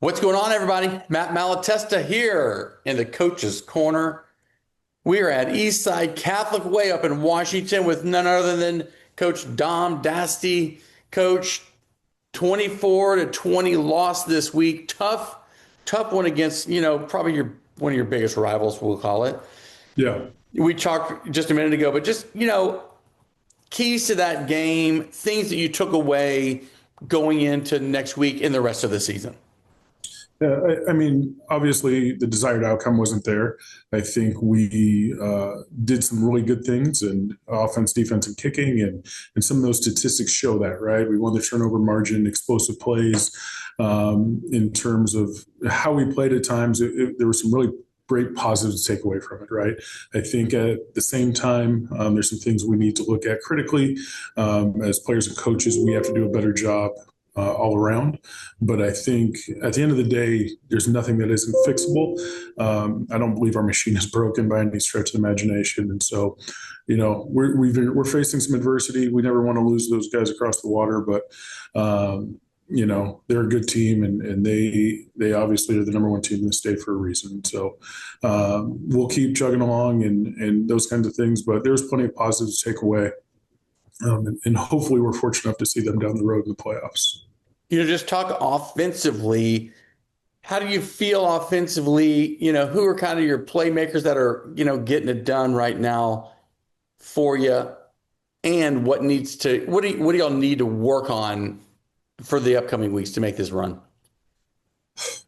What's going on, everybody? Matt Malatesta here in the Coach's Corner. We are at Eastside Catholic Way up in Washington with none other than Coach Dom Daste. Coach, 24-20 loss this week. Tough one against, probably one of your biggest rivals, we'll call it. Yeah. We talked just a minute ago, but just, keys to that game, things that you took away going into next week and the rest of the season. Yeah, I mean, obviously the desired outcome wasn't there. I think we did some really good things in offense, defense, and kicking, and some of those statistics show that, right? We won the turnover margin, explosive plays. In terms of how we played at times, there were some really great positives to take away from it, right? I think at the same time, there's some things we need to look at critically. As players and coaches, we have to do a better job all around. But I think at the end of the day, there's nothing that isn't fixable. I don't believe our machine is broken by any stretch of the imagination. And so, we're facing some adversity. We never want to lose those guys across the water, but they're a good team, and they obviously are the number one team in the state for a reason. So we'll keep chugging along and those kinds of things. But there's plenty of positives to take away. And hopefully we're fortunate enough to see them down the road in the playoffs. Just talk offensively. How do you feel offensively? Who are kind of your playmakers that are, getting it done right now for you? And what do y'all need to work on for the upcoming weeks to make this run?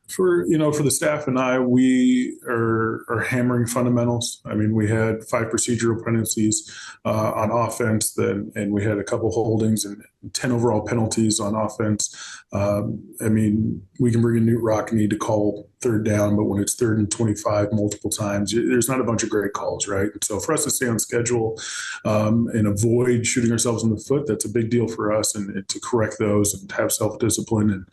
For the staff and I, we are hammering fundamentals. I mean, we had 5 procedural penalties on offense, and we had a couple holdings and 10 overall penalties on offense. I mean, we can bring in Newt Rockney to call third down, but when it's 3rd and 25 multiple times, there's not a bunch of great calls, right? So for us to stay on schedule and avoid shooting ourselves in the foot, that's a big deal for us, and to correct those and have self-discipline,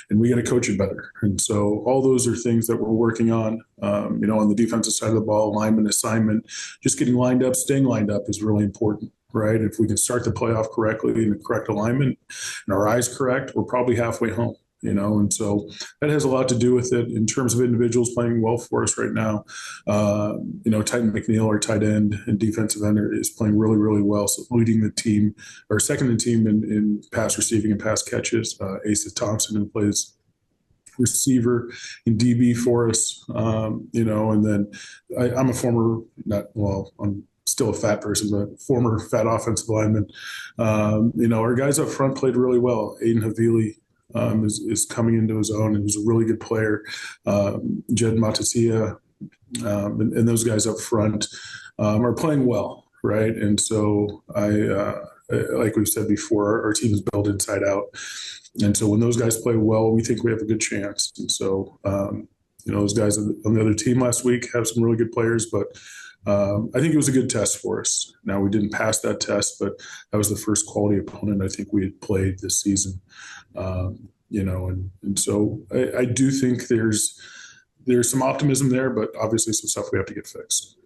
and we got to coach it better. And so all those are things that we're working on. On the defensive side of the ball, alignment, assignment, just getting lined up, staying lined up is really important. Right. If we can start the playoff correctly in the correct alignment and our eyes correct, we're probably halfway home, and so that has a lot to do with it in terms of individuals playing well for us right now. Titan McNeil, our tight end and defensive end, is playing really, really well. So leading the team or second in the team in pass receiving and pass catches. Asa Thompson, who plays receiver in DB for us, and then I'm a former, I'm still a fat person, but former fat offensive lineman. Our guys up front played really well. Aiden Havili is coming into his own, and he's a really good player. Jed Matatia and those guys up front are playing well, right? And so like we've said before, our team is built inside out. And so when those guys play well, we think we have a good chance. And so, those guys on the other team last week have some really good players, but I think it was a good test for us. Now, we didn't pass that test, but that was the first quality opponent I think we had played this season. And so I do think there's some optimism there, but obviously some stuff we have to get fixed.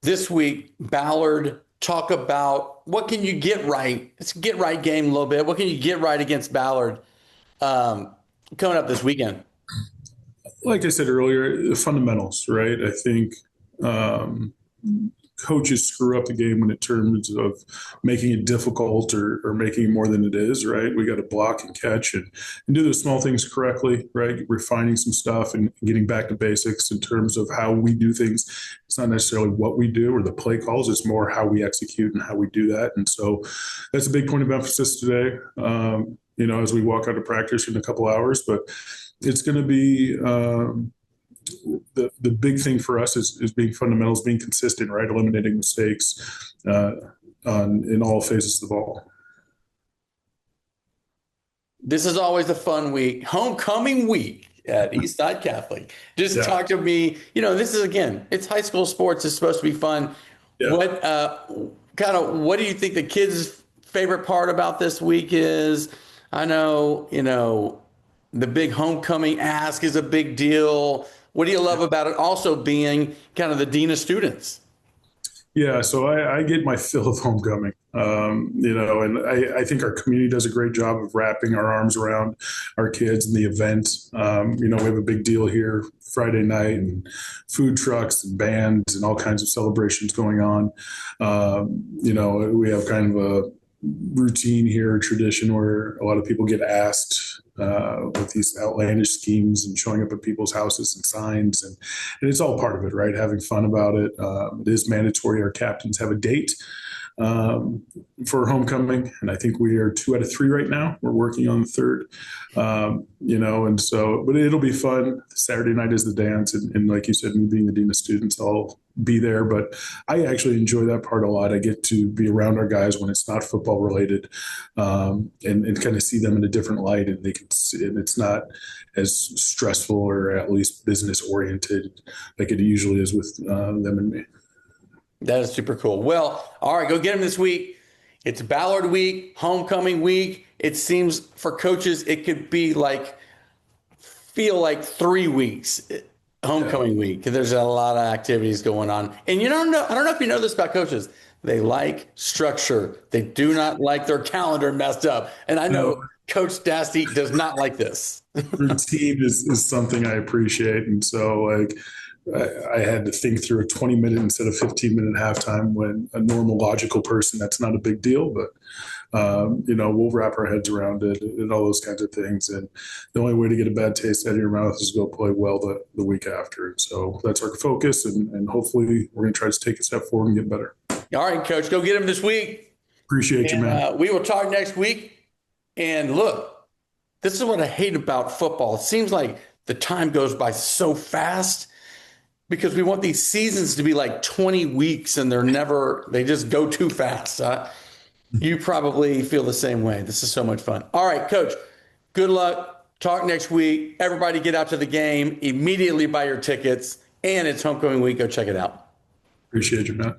This week, Ballard, talk about what can you get right. It's a get right game a little bit. What can you get right against Ballard coming up this weekend? Like I said earlier, the fundamentals, right? I think coaches screw up the game in terms of making it difficult or making it more than it is, right? We got to block and catch and do those small things correctly, right? Refining some stuff and getting back to basics in terms of how we do things. It's not necessarily what we do or the play calls. It's more how we execute and how we do that. And so that's a big point of emphasis today, as we walk out of practice in a couple hours. But it's going to be the big thing for us is being fundamentals, being consistent, right? Eliminating mistakes in all phases of the ball. This is always a fun week, homecoming week at Eastside Catholic. Just talk to me. This is, again, it's high school sports. It's supposed to be fun. Yeah. What do you think the kids' favorite part about this week is? I know, the big homecoming ask is a big deal. What do you love about it also being kind of the dean of students? Yeah, so I get my fill of homecoming, and I think our community does a great job of wrapping our arms around our kids and the event. We have a big deal here Friday night and food trucks and bands and all kinds of celebrations going on. We have kind of a routine here, tradition where a lot of people get asked with these outlandish schemes and showing up at people's houses and signs, and it's all part of it, right? Having fun about it. It is mandatory. Our captains have a date for homecoming, and I think we are 2 out of 3 right now. We're working on the third, and so, but it'll be fun. Saturday night is the dance, and like you said, me being the dean of students, I'll be there. But I actually enjoy that part a lot. I get to be around our guys when it's not football related, and kind of see them in a different light, and they can see, and it's not as stressful or at least business oriented like it usually is with them and me. That is super cool. Well, all right, go get them this week. It's Ballard week, homecoming week. It seems for coaches, it could be feel like 3 weeks, homecoming week. There's a lot of activities going on. And I don't know if you know this about coaches. They like structure. They do not like their calendar messed up. And I know Coach Daste does not like this. Routine is something I appreciate. And so I had to think through a 20-minute instead of 15-minute halftime when a normal logical person, that's not a big deal, but we'll wrap our heads around it and all those kinds of things. And the only way to get a bad taste out of your mouth is to go play well the week after. So that's our focus. And hopefully we're going to try to take a step forward and get better. All right, Coach, go get him this week. Appreciate you, man. We will talk next week. And look, this is what I hate about football. It seems like the time goes by so fast, because we want these seasons to be like 20 weeks and they just go too fast. You probably feel the same way. This is so much fun. All right, Coach, good luck. Talk next week. Everybody get out to the game. Immediately buy your tickets. And it's homecoming week. Go check it out. Appreciate you, Matt.